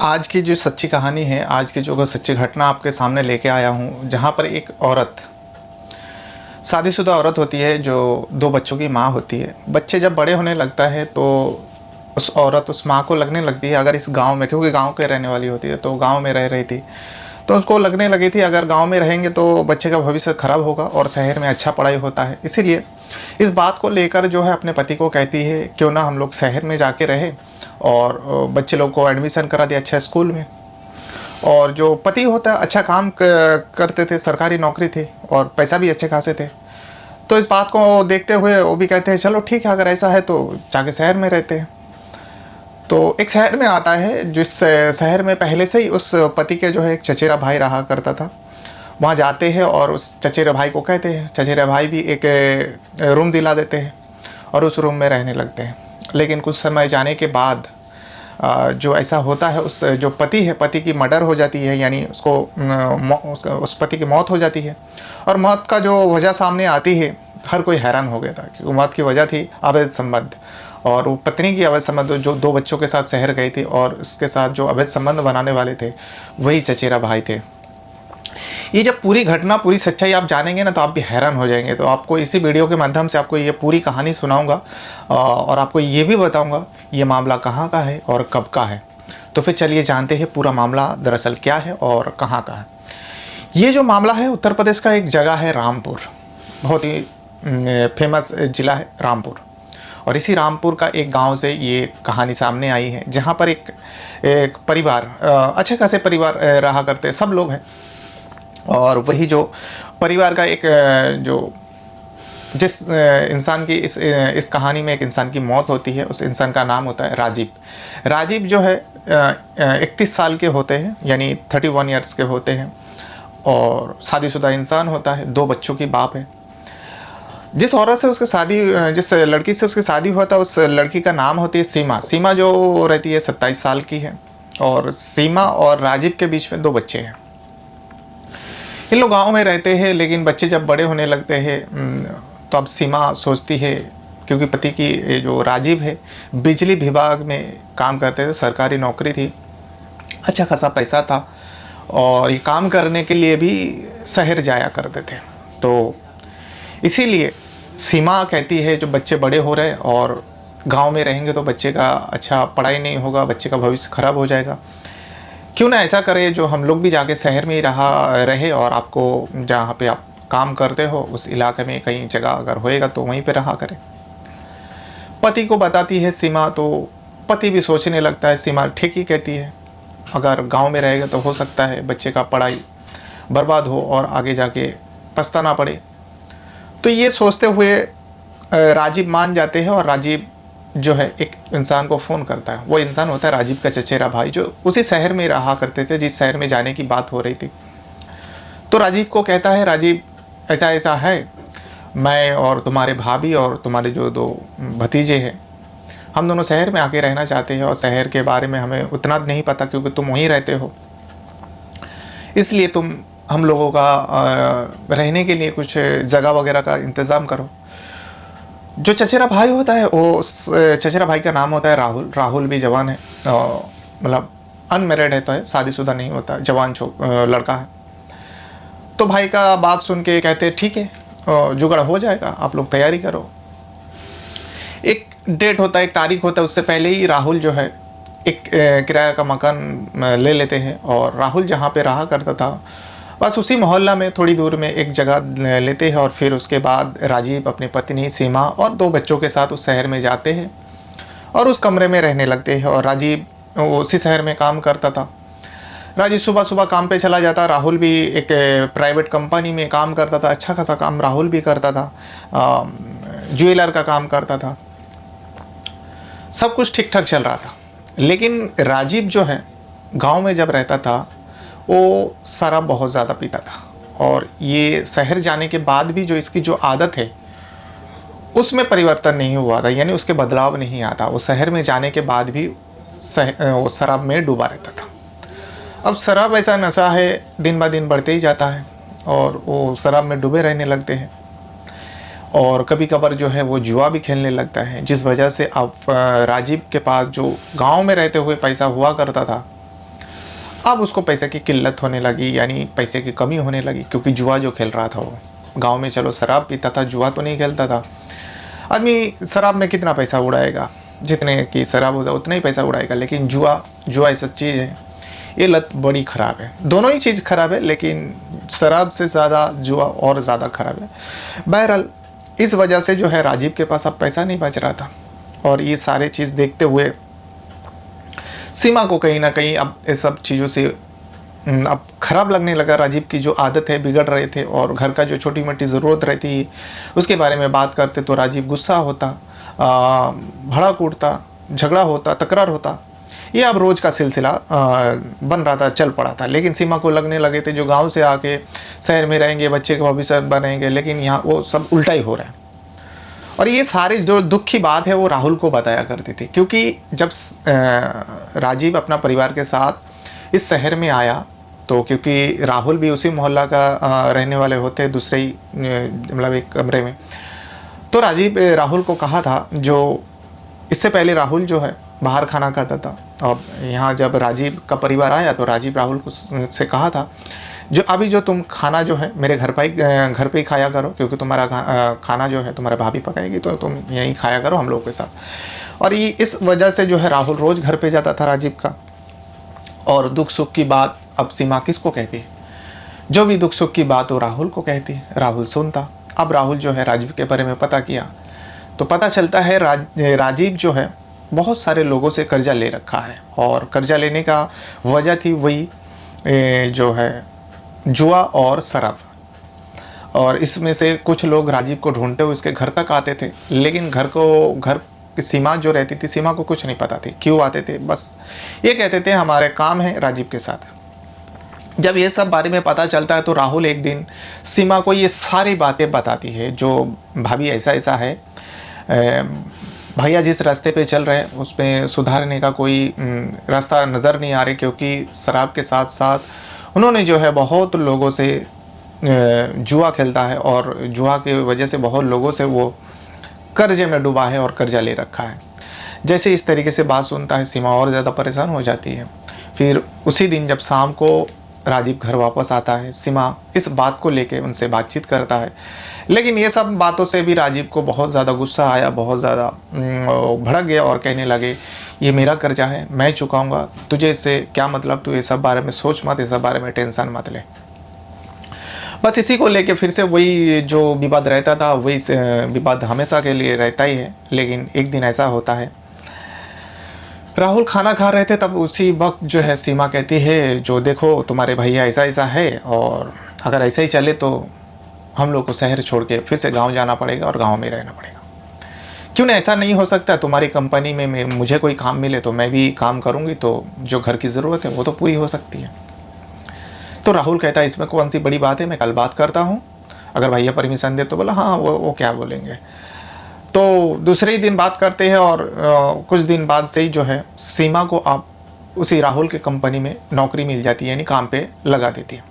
आज की जो सच्ची कहानी है, आज की जो सच्ची घटना आपके सामने लेके आया हूँ, जहाँ पर एक औरत, शादीशुदा औरत होती है जो 2 बच्चों की माँ होती है। बच्चे जब बड़े होने लगता है तो उस औरत, उस माँ को लगने लगती है, अगर इस गांव में, क्योंकि गांव के रहने वाली होती है तो गांव में रह रही थी, तो उसको लगने लगी थी अगर गांव में रहेंगे तो बच्चे का भविष्य खराब होगा और शहर में अच्छा पढ़ाई होता है। इसीलिए इस बात को लेकर जो है अपने पति को कहती है क्यों ना हम लोग शहर में जाके रहे और बच्चे लोग को एडमिशन करा दिया अच्छा स्कूल में। और जो पति होता है अच्छा काम करते थे, सरकारी नौकरी थी और पैसा भी अच्छे खासे थे। तो इस बात को देखते हुए वो भी कहते हैं चलो ठीक है, अगर ऐसा है तो जाके शहर में रहते हैं। तो एक शहर में आता है जिस शहर में पहले से ही उस पति के जो है एक चचेरा भाई रहा करता था। वहाँ जाते हैं और उस चचेरे भाई को कहते हैं, चचेरे भाई भी एक रूम दिला देते हैं और उस रूम में रहने लगते हैं। लेकिन कुछ समय जाने के बाद जो ऐसा होता है, उस जो पति है, पति की मर्डर हो जाती है, यानी उसको उस पति की मौत हो जाती है। और मौत का जो वजह सामने आती है, हर कोई हैरान हो गया था क्योंकि मौत की वजह थी अवैध संबंध। और वो पत्नी की अवैध संबंध, जो 2 बच्चों के साथ शहर गई थी और उसके साथ जो अवैध संबंध बनाने वाले थे वही चचेरा भाई थे। ये जब पूरी घटना, पूरी सच्चाई आप जानेंगे ना तो आप भी हैरान हो जाएंगे। तो आपको इसी वीडियो के माध्यम से आपको ये पूरी कहानी सुनाऊंगा और आपको ये भी बताऊंगा ये मामला कहाँ का है और कब का है। तो फिर चलिए जानते हैं पूरा मामला दरअसल क्या है और कहाँ का है। ये जो मामला है उत्तर प्रदेश का एक जगह है रामपुर, बहुत ही फेमस ज़िला है रामपुर। और इसी रामपुर का एक गांव से ये कहानी सामने आई है, जहाँ पर एक परिवार, अच्छे खासे परिवार रहा करते, सब लोग हैं। और वही जो परिवार का एक जो जिस इंसान की इस कहानी में एक इंसान की मौत होती है, उस इंसान का नाम होता है राजीव। राजीव जो है 31 साल के होते हैं, यानी 31 ईयर्स के होते हैं और शादीशुदा इंसान होता है, 2 बच्चों की बाप है। जिस औरत से उसकी शादी, जिस लड़की से उसकी शादी हुआ था, उस लड़की का नाम होती है सीमा। सीमा जो रहती है 27 साल की है और सीमा और राजीव के बीच में 2 बच्चे हैं। इन लोग गांव में रहते हैं, लेकिन बच्चे जब बड़े होने लगते हैं तो अब सीमा सोचती है, क्योंकि पति की जो राजीव है बिजली विभाग में काम करते थे, सरकारी नौकरी थी, अच्छा खासा पैसा था और ये काम करने के लिए भी शहर जाया करते थे। तो इसीलिए सीमा कहती है जो बच्चे बड़े हो रहे और गांव में रहेंगे तो बच्चे का अच्छा पढ़ाई नहीं होगा, बच्चे का भविष्य खराब हो जाएगा, क्यों ना ऐसा करे जो हम लोग भी जाके शहर में ही रहे और आपको जहाँ पे आप काम करते हो उस इलाके में कहीं जगह अगर होएगा तो वहीं पे रहा करें। पति को बताती है सीमा, तो पति भी सोचने लगता है सीमा ठीक ही कहती है, अगर गांव में रहेगा तो हो सकता है बच्चे का पढ़ाई बर्बाद हो और आगे जाके पछताना पड़े। तो ये सोचते हुए राजीव मान जाते हैं और राजीव जो है एक इंसान को फ़ोन करता है। वो इंसान होता है राजीव का चचेरा भाई, जो उसी शहर में रहा करते थे जिस शहर में जाने की बात हो रही थी। तो राजीव को कहता है, राजीव ऐसा ऐसा है, मैं और तुम्हारे भाभी और तुम्हारे जो 2 भतीजे हैं, हम दोनों शहर में आके रहना चाहते हैं और शहर के बारे में हमें उतना नहीं पता क्योंकि तुम वहीं रहते हो, इसलिए तुम हम लोगों का रहने के लिए कुछ जगह वगैरह का इंतज़ाम करो। जो चचेरा भाई होता है वो, उस चचेरा भाई का नाम होता है राहुल। राहुल भी जवान है, मतलब अनमेरिड है, तो है, शादीशुदा नहीं होता, जवान लड़का है। तो भाई का बात सुन के कहते हैं ठीक है, जुगाड़ हो जाएगा, आप लोग तैयारी करो। एक डेट होता है, एक तारीख होता है, उससे पहले ही राहुल जो है एक किराया का मकान ले लेते हैं और राहुल जहाँ पे रहा करता था बस उसी मोहल्ला में थोड़ी दूर में एक जगह लेते हैं। और फिर उसके बाद राजीव अपनी पत्नी सीमा और 2 बच्चों के साथ उस शहर में जाते हैं और उस कमरे में रहने लगते हैं। और राजीव उसी शहर में काम करता था। राजीव सुबह सुबह काम पे चला जाता, राहुल भी एक प्राइवेट कंपनी में काम करता था, अच्छा खासा काम राहुल भी करता था, ज्वेलर का काम करता था, सब कुछ ठीक ठाक चल रहा था। लेकिन राजीव जो है गांव में जब रहता था वो शराब बहुत ज़्यादा पीता था और ये शहर जाने के बाद भी जो इसकी जो आदत है उसमें परिवर्तन नहीं हुआ था, यानी उसके बदलाव नहीं आता। वो शहर में जाने के बाद भी वो शराब में डूबा रहता था। अब शराब ऐसा नशा है, दिन ब दिन बढ़ते ही जाता है और वो शराब में डूबे रहने लगते हैं और कभी कभार जो है वो जुआ भी खेलने लगता है, जिस वजह से अब राजीव के पास जो गांव में रहते हुए पैसा हुआ करता था अब उसको पैसे की किल्लत होने लगी, यानी पैसे की कमी होने लगी, क्योंकि जुआ जो खेल रहा था वो गांव में, चलो शराब पीता था, जुआ तो नहीं खेलता था। आदमी शराब में कितना पैसा उड़ाएगा, जितने की शराब होता है उतना ही पैसा उड़ाएगा, लेकिन जुआ जुआ ऐसा चीज़ है, ये लत बड़ी ख़राब है। दोनों ही चीज़ ख़राब है, लेकिन शराब से ज़्यादा जुआ और ज़्यादा ख़राब है। बहरहाल इस वजह से जो है राजीव के पास अब पैसा नहीं बच रहा था, और ये सारे चीज़ देखते हुए सीमा को कहीं ना कहीं अब ये सब चीज़ों से अब ख़राब लगने लगा। राजीव की जो आदत है बिगड़ रहे थे, और घर का जो छोटी मोटी ज़रूरत रहती उसके बारे में बात करते तो राजीव गुस्सा होता, भड़क उठता, झगड़ा होता, तकरार होता। ये अब रोज़ का सिलसिला बन रहा था, चल पड़ा था। लेकिन सीमा को लगने लगे थे जो गांव से आके शहर में रहेंगे, बच्चे का भविष्य बनेंगे, लेकिन यहाँ वो सब उल्टा ही हो रहा है। और ये सारी जो दुख की बात है वो राहुल को बताया करती थी, क्योंकि जब राजीव अपना परिवार के साथ इस शहर में आया, तो क्योंकि राहुल भी उसी मोहल्ला का रहने वाले होते, दूसरे ही मतलब एक कमरे में, तो राहुल को कहा था, जो इससे पहले राहुल जो है बाहर खाना खाता था, और यहाँ जब राजीव का परिवार आया तो राजीव राहुल को से कहा था, जो अभी जो तुम खाना जो है मेरे घर पे ही खाया करो, क्योंकि तुम्हारा खाना जो है तुम्हारे भाभी पकाएगी, तो तुम यहीं खाया करो हम लोगों के साथ। और ये इस वजह से जो है राहुल रोज़ घर पे जाता था राजीव का। और दुख सुख की बात अब सीमा किसको कहती है, जो भी दुख सुख की बात वो राहुल को कहती है, राहुल सुनता। अब राहुल जो है राजीव के बारे में पता किया तो पता चलता है राजीव जो है बहुत सारे लोगों से कर्जा ले रखा है, और कर्जा लेने का वजह थी वही जो है जुआ और शराब। और इसमें से कुछ लोग राजीव को ढूंढते हुए उसके घर तक आते थे, लेकिन घर की सीमा जो रहती थी, सीमा को कुछ नहीं पता थी क्यों आते थे, बस ये कहते थे हमारे काम है राजीव के साथ। जब ये सब बारे में पता चलता है तो राहुल एक दिन सीमा को ये सारी बातें बताती है, जो भाभी ऐसा ऐसा है, भैया जिस रास्ते पे चल रहे हैं उसमें सुधारने का कोई रास्ता नज़र नहीं आ रहा, क्योंकि शराब के साथ साथ उन्होंने जो है बहुत लोगों से जुआ खेलता है, और जुआ की वजह से बहुत लोगों से वो कर्जे में डूबा है और कर्जा ले रखा है। जैसे इस तरीके से बात सुनता है सीमा और ज़्यादा परेशान हो जाती है। फिर उसी दिन जब शाम को राजीव घर वापस आता है, सीमा इस बात को लेके उनसे बातचीत करता है, लेकिन ये सब बातों से भी राजीव को बहुत ज़्यादा गुस्सा आया, बहुत ज़्यादा भड़क गया और कहने लगे ये मेरा कर्जा है, मैं चुकाऊंगा, तुझे इससे क्या मतलब, तू ये सब बारे में सोच मत, ये सब बारे में टेंशन मत ले। बस इसी को लेके फिर से वही जो विवाद रहता था, वही विवाद हमेशा के लिए रहता ही है। लेकिन एक दिन ऐसा होता है, राहुल खाना खा रहे थे, तब उसी वक्त जो है सीमा कहती है जो देखो तुम्हारे भैया ऐसा ऐसा है, और अगर ऐसा ही चले तो हम लोग को शहर छोड़ के फिर से गांव जाना पड़ेगा और गांव में रहना पड़ेगा। क्यों ना ऐसा नहीं हो सकता, तुम्हारी कंपनी में मुझे कोई काम मिले तो मैं भी काम करूंगी, तो जो घर की ज़रूरत है वो तो पूरी हो सकती है। तो राहुल कहता है इसमें कौन सी बड़ी बात है, मैं कल बात करता हूँ, अगर भैया परमिशन दे तो। बोला हाँ, वो क्या बोलेंगे। तो दूसरे ही दिन बात करते हैं, और कुछ दिन बाद से ही जो है सीमा को अब उसी राहुल के कंपनी में नौकरी मिल जाती है, यानी काम पे लगा देती है।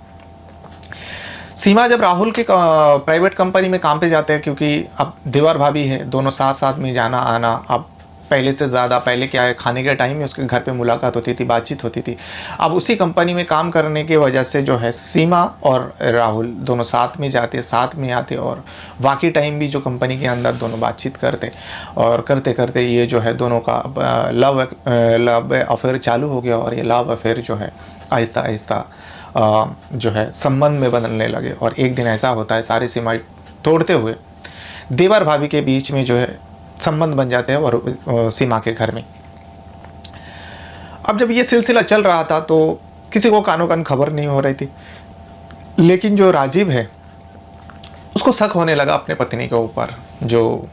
सीमा जब राहुल के प्राइवेट कंपनी में काम पे जाते हैं, क्योंकि अब देवर भाभी है, दोनों साथ साथ में जाना आना, अब पहले से ज़्यादा, पहले क्या है खाने के टाइम में उसके घर पे मुलाकात होती थी, बातचीत होती थी। अब उसी कंपनी में काम करने की वजह से जो है सीमा और राहुल दोनों साथ में जाते, साथ में आते, और बाकी टाइम भी जो कंपनी के अंदर दोनों बातचीत करते, और करते करते ये जो है दोनों का लव अफेयर चालू हो गया। और ये लव अफेयर जो है आहिस्ता आहिस्ता जो है संबंध में बदलने लगे। और एक दिन ऐसा होता है, सारी सीमाएं तोड़ते हुए देवर भाभी के बीच में जो है संबंध बन जाते हैं, और सीमा के घर में। अब जब ये सिलसिला चल रहा था तो किसी को कानो कान खबर नहीं हो रही थी, लेकिन जो राजीव है उसको शक होने लगा अपने पत्नी के ऊपर। जो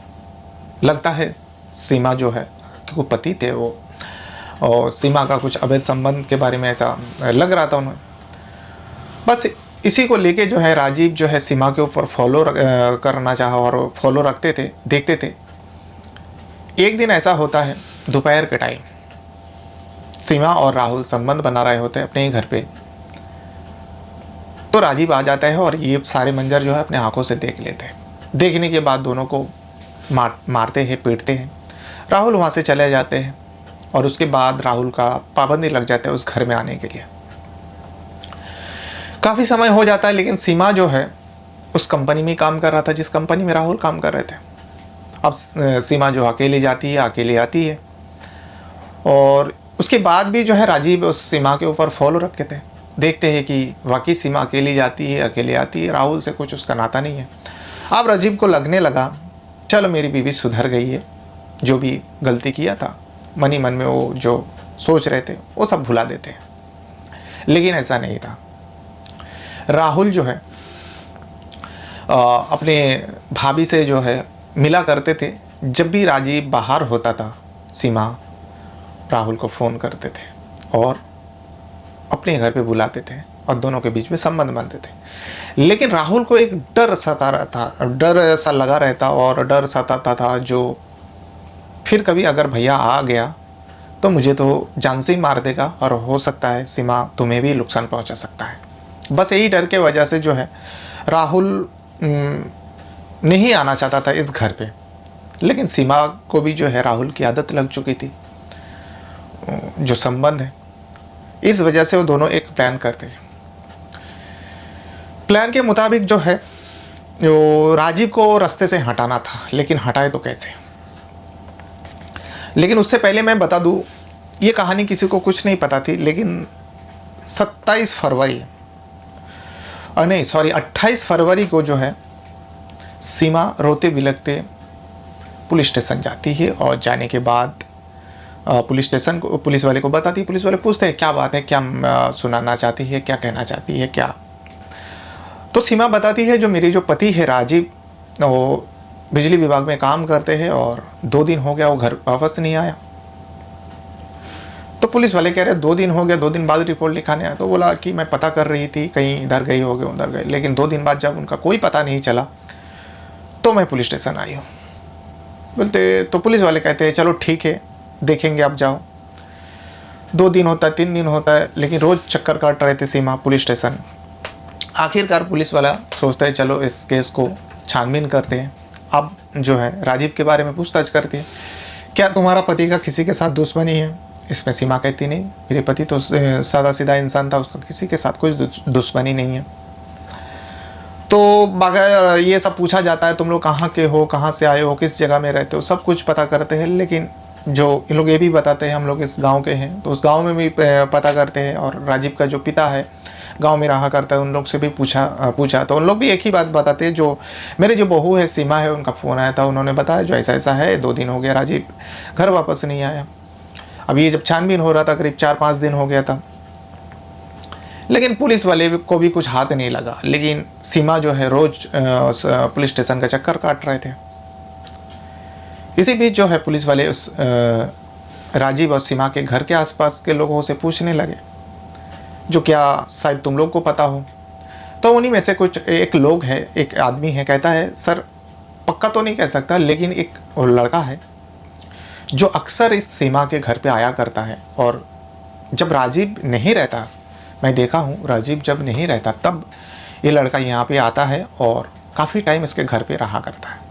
लगता है सीमा जो है, क्योंकि पति थे वो, और सीमा का कुछ अवैध संबंध के बारे में ऐसा लग रहा था उन्हें। बस इसी को लेके जो है राजीव जो है सीमा के ऊपर फॉलो करना चाहा, और फॉलो रखते थे, देखते थे। एक दिन ऐसा होता है, दोपहर के टाइम सीमा और राहुल संबंध बना रहे होते हैं अपने ही घर पे, तो राजीव आ जाता है और ये सारे मंजर जो है अपने आंखों से देख लेते हैं। देखने के बाद दोनों को मारते हैं, पीटते हैं। राहुल वहाँ से चले जाते हैं, और उसके बाद राहुल का पाबंदी लग जाता है उस घर में आने के लिए। काफ़ी समय हो जाता है, लेकिन सीमा जो है उस कंपनी में काम कर रहा था जिस कंपनी में राहुल काम कर रहे थे। अब सीमा जो अकेली जाती है, अकेली आती है, और उसके बाद भी जो है राजीव उस सीमा के ऊपर फॉलो रखे थे। देखते हैं कि वाकई सीमा अकेली जाती है, अकेले आती है, राहुल से कुछ उसका नाता नहीं है। अब राजीव को लगने लगा चलो मेरी बीवी सुधर गई है, जो भी गलती किया था मन ही मन में वो जो सोच रहे थे वो सब भुला देते हैं। लेकिन ऐसा नहीं था। राहुल जो है अपने भाभी से जो है मिला करते थे। जब भी राजीव बाहर होता था, सीमा राहुल को फ़ोन करते थे और अपने घर पे बुलाते थे और दोनों के बीच में संबंध बनते थे। लेकिन राहुल को एक डर सता रहता, डर ऐसा लगा रहता और डर सताता था जो फिर कभी अगर भैया आ गया तो मुझे तो जान से ही मार देगा और हो सकता है सीमा तुम्हें भी नुकसान पहुंचा सकता है। बस यही डर के वजह से जो है राहुल नहीं आना चाहता था इस घर पे। लेकिन सीमा को भी जो है राहुल की आदत लग चुकी थी जो संबंध है। इस वजह से वो दोनों एक प्लान करते हैं। प्लान के मुताबिक जो है जो राजीव को रास्ते से हटाना था, लेकिन हटाए तो कैसे। लेकिन उससे पहले मैं बता दूं, ये कहानी किसी को कुछ नहीं पता थी, लेकिन 27 फरवरी नहीं सॉरी 28 फरवरी को जो है सीमा रोते बिलखते पुलिस स्टेशन जाती है। और जाने के बाद पुलिस स्टेशन को पुलिस वाले को बताती है। पुलिस वाले पूछते हैं क्या बात है, क्या सुनाना चाहती है, क्या कहना चाहती है क्या। तो सीमा बताती है जो मेरे जो पति है राजीव, वो बिजली विभाग में काम करते हैं और 2 दिन हो गया वो घर वापस नहीं आया। तो पुलिस वाले कह रहे 2 दिन हो गया, 2 दिन बाद रिपोर्ट लिखाने आया। तो बोला कि मैं पता कर रही थी कहीं इधर गई होगी उधर गई, लेकिन 2 दिन बाद जब उनका कोई पता नहीं चला तो मैं पुलिस स्टेशन आई हूँ। बोलते तो पुलिस वाले कहते हैं चलो ठीक है देखेंगे, आप जाओ। 2 दिन होता है, 3 दिन होता है, लेकिन रोज़ चक्कर काट रहे थे सीमा पुलिस स्टेशन। आखिरकार पुलिस वाला सोचता है चलो इस केस को छानबीन करते हैं। अब जो है राजीव के बारे में पूछताछ करते हैं, क्या तुम्हारा पति का किसी के साथ दुश्मनी है। इसमें सीमा कहती नहीं, मेरे पति तो सादा सीधा इंसान था, उसका किसी के साथ कोई दुश्मनी नहीं है। तो बगैर ये सब पूछा जाता है तुम लोग कहाँ के हो, कहाँ से आए हो, किस जगह में रहते हो, सब कुछ पता करते हैं। लेकिन जो इन लोग ये भी बताते हैं हम लोग इस गांव के हैं, तो उस गांव में भी पता करते हैं। और राजीव का जो पिता है गांव में रहा करता है, उन लोग से भी पूछा तो उन लोग भी एक ही बात बताते हैं। जो मेरे जो बहू है सीमा है, उनका फ़ोन आया था, उन्होंने बताया जो ऐसा ऐसा है, 2 दिन हो गया राजीव घर वापस नहीं आया। अब ये जब छानबीन हो रहा था करीब 4-5 दिन हो गया था, लेकिन पुलिस वाले को भी कुछ हाथ नहीं लगा। लेकिन सीमा जो है रोज़ पुलिस स्टेशन का चक्कर काट रहे थे। इसी बीच जो है पुलिस वाले उस राजीव और सीमा के घर के आसपास के लोगों से पूछने लगे जो क्या शायद तुम लोग को पता हो। तो उन्हीं में से कुछ एक लोग है, एक आदमी है, कहता है सर पक्का तो नहीं कह सकता, लेकिन एक लड़का है जो अक्सर इस सीमा के घर पे आया करता है। और जब राजीव नहीं रहता, मैं देखा हूँ राजीव जब नहीं रहता तब ये लड़का यहाँ पे आता है और काफ़ी टाइम इसके घर पे रहा करता है।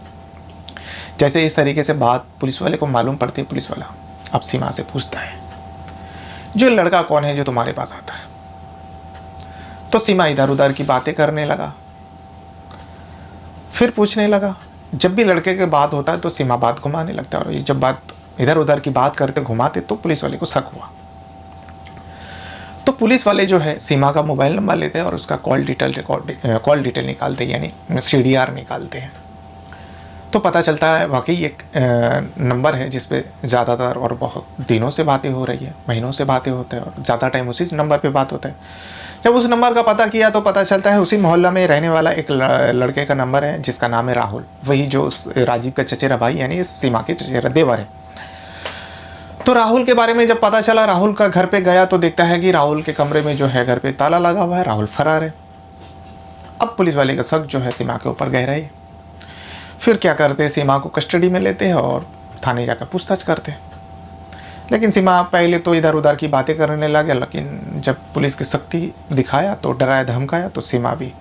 जैसे इस तरीके से बात पुलिस वाले को मालूम पड़ती है, पुलिस वाला अब सीमा से पूछता है जो लड़का कौन है जो तुम्हारे पास आता है। तो सीमा इधर उधर की बातें करने लगा, फिर पूछने लगा। जब भी लड़के के बात होता है तो सीमा बात घुमाने लगता है, और ये जब बात इधर उधर की बात करते घुमाते तो पुलिस वाले को शक हुआ। तो पुलिस वाले जो है सीमा का मोबाइल नंबर लेते हैं और उसका कॉल डिटेल निकालते हैं, यानी CDR निकालते हैं। तो पता चलता है वाकई एक नंबर है जिस पे ज़्यादातर और बहुत दिनों से बातें हो रही है, महीनों से बातें होते हैं और ज़्यादा टाइम उसी नंबर पे बात होता है। जब उस नंबर का पता किया तो पता चलता है उसी मोहल्ला में रहने वाला एक लड़के का नंबर है जिसका नाम है राहुल, वही जो राजीव का चचेरा भाई यानी सीमा के चचेरा देवर है। तो राहुल के बारे में जब पता चला, राहुल का घर पे गया तो देखता है कि राहुल के कमरे में जो है घर पे ताला लगा हुआ है, राहुल फरार है। अब पुलिस वाले का शक जो है सीमा के ऊपर गहरा है। फिर क्या करते हैं, सीमा को कस्टडी में लेते हैं और थाने जाकर पूछताछ करते हैं। लेकिन सीमा पहले तो इधर उधर की बातें करने लगे, लेकिन जब पुलिस की सख्ती दिखाया तो डराया धमकाया तो सीमा भी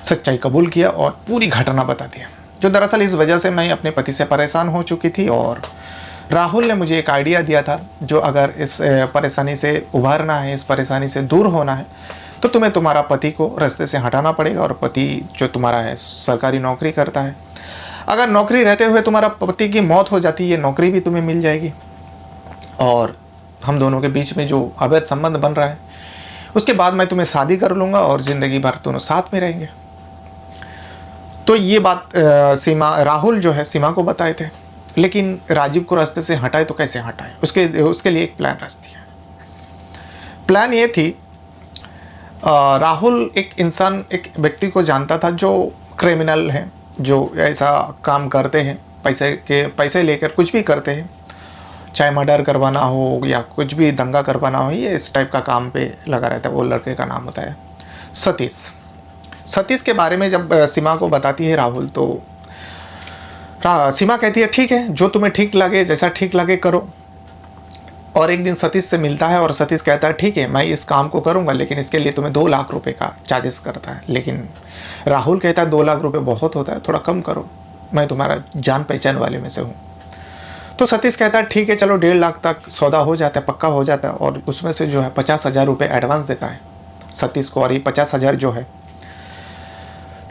सच्चाई कबूल किया और पूरी घटना बता दिया। जो दरअसल इस वजह से मैं अपने पति से परेशान हो चुकी थी और राहुल ने मुझे एक आइडिया दिया था जो अगर इस परेशानी से उभरना है, इस परेशानी से दूर होना है तो तुम्हें तुम्हारा पति को रास्ते से हटाना पड़ेगा। और पति जो तुम्हारा है सरकारी नौकरी करता है। अगर नौकरी रहते हुए तुम्हारा पति की मौत हो जाती है, नौकरी भी तुम्हें मिल जाएगी और हम दोनों के बीच में जो अवैध संबंध बन रहा है उसके बाद मैं तुम्हें शादी कर लूँगा और ज़िंदगी भर दोनों साथ में रहेंगे। तो ये बात राहुल जो है सीमा को बताए थे, लेकिन राजीव को रास्ते से हटाए तो कैसे हटाए, उसके लिए एक प्लान रच दिया। प्लान ये थी, राहुल एक व्यक्ति को जानता था जो क्रिमिनल हैं, जो ऐसा काम करते हैं, पैसे लेकर कुछ भी करते हैं, चाहे मर्डर करवाना हो या कुछ भी दंगा करवाना हो, ये इस टाइप का काम पे लगा रहता है। वो लड़के का नाम होता है सतीश। सतीश के बारे में जब सीमा को बताती है राहुल, तो सीमा कहती है ठीक है, जो तुम्हें ठीक लगे, जैसा ठीक लगे करो। और एक दिन सतीश से मिलता है और सतीश कहता है ठीक है मैं इस काम को करूंगा, लेकिन इसके लिए तुम्हें 2 लाख रुपए का चार्जेस करता है। लेकिन राहुल कहता है 2 लाख रुपए बहुत होता है, थोड़ा कम करो, मैं तुम्हारा जान पहचान वाले में से हूँ। तो सतीश कहता है ठीक है चलो 1.5 लाख तक सौदा हो जाता है, पक्का हो जाता है। और उसमें से जो है 50,000 रुपये एडवांस देता है सतीश को। और ये 50,000 जो है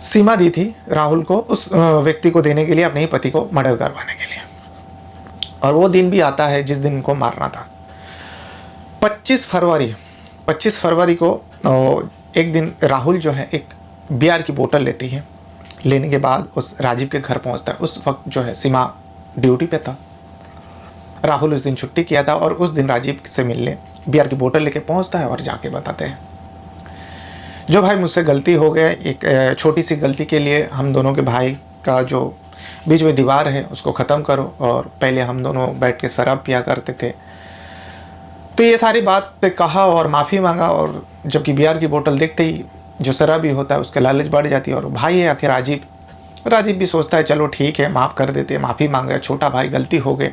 सीमा दी थी राहुल को उस व्यक्ति को देने के लिए, अपने ही पति को मर्डर करवाने के लिए। और वो दिन भी आता है जिस दिन इनको मारना था। 25 फरवरी को एक दिन राहुल जो है एक बियर की बोतल लेती है। लेने के बाद उस राजीव के घर पहुंचता है। उस वक्त जो है सीमा ड्यूटी पे था, राहुल उस दिन छुट्टी किया था। और उस दिन राजीव से मिलने बियर की बोतल लेके पहुंचता है और जाके बताते हैं जो भाई मुझसे गलती हो गया, एक छोटी सी गलती के लिए हम दोनों के भाई का जो बीच में दीवार है उसको ख़त्म करो। और पहले हम दोनों बैठ के शराब पिया करते थे। तो ये सारी बात कहा और माफ़ी मांगा। और जबकि बियर की बोतल देखते ही जो शराबी होता है उसके लालच बढ़ जाती है। और भाई है आखिर राजीव भी सोचता है चलो ठीक है माफ़ कर देते, माफ़ी मांग रहे, छोटा भाई गलती हो गया।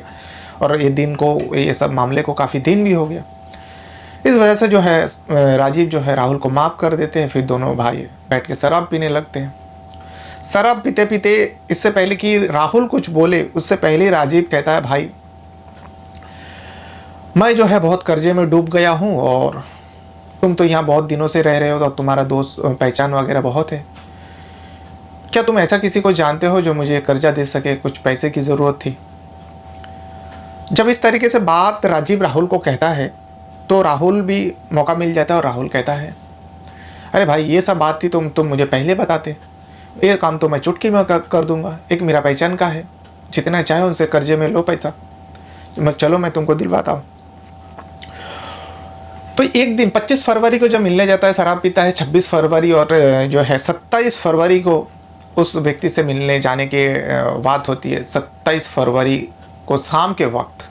और ये सब मामले को काफ़ी दिन भी हो गया। इस वजह से जो है राजीव जो है राहुल को माफ़ कर देते हैं। फिर दोनों भाई बैठ के शराब पीने लगते हैं। शराब पीते पीते इससे पहले कि राहुल कुछ बोले उससे पहले राजीव कहता है भाई मैं जो है बहुत कर्जे में डूब गया हूँ और तुम तो यहाँ बहुत दिनों से रह रहे हो तो तुम्हारा दोस्त पहचान वगैरह बहुत है, क्या तुम ऐसा किसी को जानते हो जो मुझे कर्जा दे सके, कुछ पैसे की ज़रूरत थी। जब इस तरीके से बात राजीव राहुल को कहता है तो राहुल भी मौका मिल जाता है और राहुल कहता है अरे भाई ये सब बात थी तुम मुझे पहले बताते, ये काम तो मैं चुटकी में कर दूंगा, एक मेरा पहचान का है, जितना चाहे उनसे कर्जे में लो पैसा, चलो मैं तुमको दिलवाता हूँ। तो एक दिन 25 फरवरी को जब मिलने जाता है, शराब पीता है, 26 फरवरी और जो है 27 फरवरी को उस व्यक्ति से मिलने जाने की बात होती है। 27 फरवरी को शाम के वक्त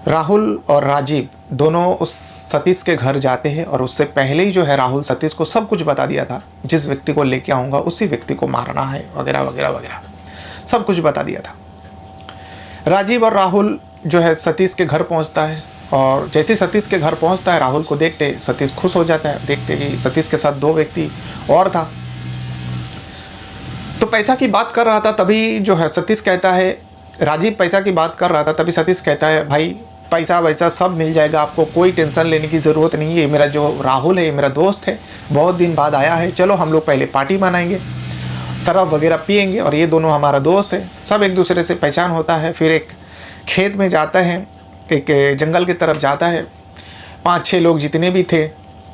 राहुल और राजीव दोनों उस सतीश के घर जाते हैं। और उससे पहले ही जो है राहुल सतीश को सब कुछ बता दिया था, जिस व्यक्ति को लेके आऊँगा उसी व्यक्ति को मारना है वगैरह वगैरह वगैरह, सब कुछ बता दिया था। राजीव और राहुल जो है सतीश के घर पहुंचता है। और जैसे सतीश के घर पहुंचता है राहुल को देखते सतीश खुश हो जाता है, देखते कि सतीश के साथ 2 व्यक्ति और था। तो पैसा की बात कर रहा था तभी जो है सतीश कहता है, राजीव पैसा की बात कर रहा था तभी सतीश कहता है भाई पैसा वैसा सब मिल जाएगा, आपको कोई टेंशन लेने की ज़रूरत नहीं है। मेरा जो राहुल है ये मेरा दोस्त है, बहुत दिन बाद आया है, चलो हम लोग पहले पार्टी मनाएंगे, शराब वगैरह पियेंगे और ये दोनों हमारा दोस्त है, सब एक दूसरे से पहचान होता है। फिर एक खेत में जाता है, एक जंगल की तरफ जाता है। 5-6 लोग जितने भी थे,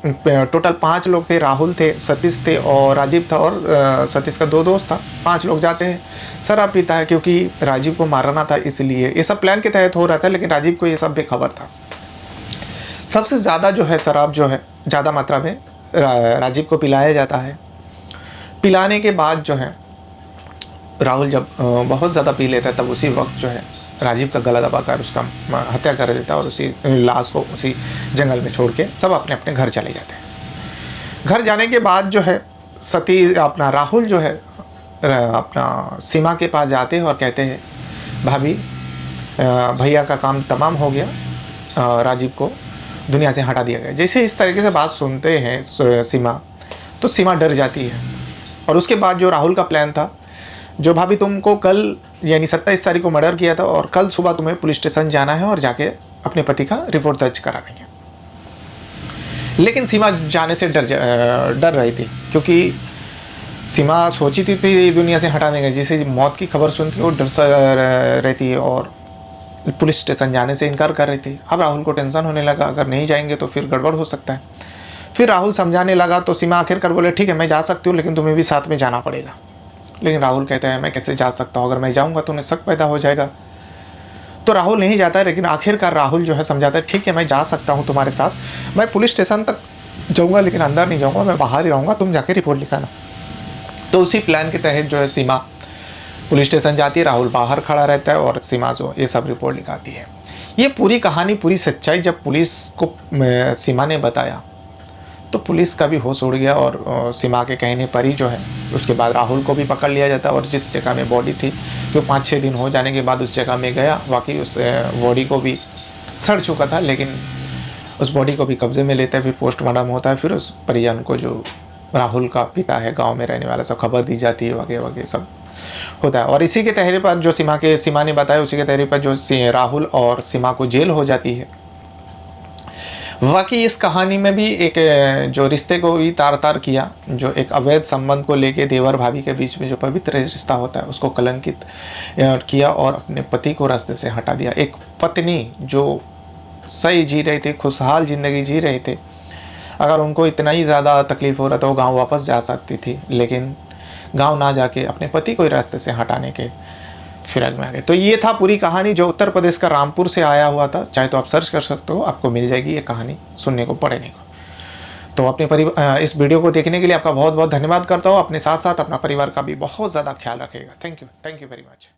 टोटल 5 लोग थे, राहुल थे, सतीश थे और राजीव था और सतीश का 2 दोस्त था। 5 लोग जाते हैं, शराब पीता है क्योंकि राजीव को मारना था, इसलिए ये सब प्लान के तहत हो रहा था। लेकिन राजीव को ये सब बेखबर था। सबसे ज़्यादा जो है शराब जो है ज़्यादा मात्रा में राजीव को पिलाया जाता है। पिलाने के बाद जो है राहुल जब बहुत ज़्यादा पी लेता है तब उसी वक्त जो है राजीव का गला दबाकर उसका हत्या कर देता है और उसी लाश को उसी जंगल में छोड़ के सब अपने अपने घर चले जाते हैं। घर जाने के बाद जो है अपना राहुल जो है अपना सीमा के पास जाते हैं और कहते हैं भाभी भैया का काम तमाम हो गया, राजीव को दुनिया से हटा दिया गया। जैसे इस तरीके से बात सुनते हैं सीमा, तो सीमा डर जाती है। और उसके बाद जो राहुल का प्लान था, जो भाभी तुमको कल यानी 27 तारीख को मर्डर किया था और कल सुबह तुम्हें पुलिस स्टेशन जाना है और जाके अपने पति का रिपोर्ट दर्ज करानी है। लेकिन सीमा जाने से डर रही थी, क्योंकि सीमा सोची थी दुनिया से हटा देंगे। जिसे मौत की खबर सुनती वो डर सा रहती है और पुलिस स्टेशन जाने से इनकार कर रही थी। अब राहुल को टेंशन होने लगा, अगर नहीं जाएंगे तो फिर गड़बड़ हो सकता है। फिर राहुल समझाने लगा तो सीमा आखिरकार बोले ठीक है मैं जा सकती हूँ, लेकिन तुम्हें भी साथ में जाना पड़ेगा। लेकिन राहुल कहता है मैं कैसे जा सकता हूँ, अगर मैं जाऊँगा तो उन्हें शक पैदा हो जाएगा। तो राहुल नहीं जाता है, लेकिन आखिरकार राहुल जो है समझाता है ठीक है मैं जा सकता हूँ तुम्हारे साथ, मैं पुलिस स्टेशन तक जाऊँगा लेकिन अंदर नहीं जाऊँगा, मैं बाहर ही रहूँगा, तुम जाके रिपोर्ट लिखाना। तो उसी प्लान के तहत जो है सीमा पुलिस स्टेशन जाती है, राहुल बाहर खड़ा रहता है और सीमा जो ये सब रिपोर्ट लिखाती है। ये पूरी कहानी, पूरी सच्चाई जब पुलिस को सीमा ने बताया तो पुलिस का भी होश उड़ गया और सीमा के कहने पर ही जो है उसके बाद राहुल को भी पकड़ लिया जाता है। और जिस जगह में बॉडी थी, जो 5-6 दिन हो जाने के बाद उस जगह में गया, वाकई उस बॉडी को भी सड़ चुका था, लेकिन उस बॉडी को भी कब्जे में लेते हैं। फिर पोस्टमार्टम होता है, फिर उस परिजन को जो राहुल का पिता है, गांव में रहने वाला, सब खबर दी जाती है, वगैरह वगैरह सब होता है। और इसी के तहरीर पर जो सीमा ने बताया, उसी के तहरीर पर जो राहुल और सीमा को जेल हो जाती है। वाकई इस कहानी में भी एक जो रिश्ते को भी तार तार किया, जो एक अवैध संबंध को लेके देवर भाभी के बीच में जो पवित्र रिश्ता होता है उसको कलंकित किया और अपने पति को रास्ते से हटा दिया। एक पत्नी जो सही जी रही थी, खुशहाल ज़िंदगी जी रहे थे, अगर उनको इतना ही ज़्यादा तकलीफ़ हो रहा था वो गांव वापस जा सकती थी, लेकिन गांव ना जाके अपने पति को ही रास्ते से हटाने के फिराक में आ गए। तो ये था पूरी कहानी जो उत्तर प्रदेश का रामपुर से आया हुआ था। चाहे तो आप सर्च कर सकते हो, आपको मिल जाएगी ये कहानी सुनने को, पढ़ने को। तो अपने इस वीडियो को देखने के लिए आपका बहुत बहुत धन्यवाद करता हूँ। अपने साथ साथ अपना परिवार का भी बहुत ज़्यादा ख्याल रखिएगा। Thank you very much.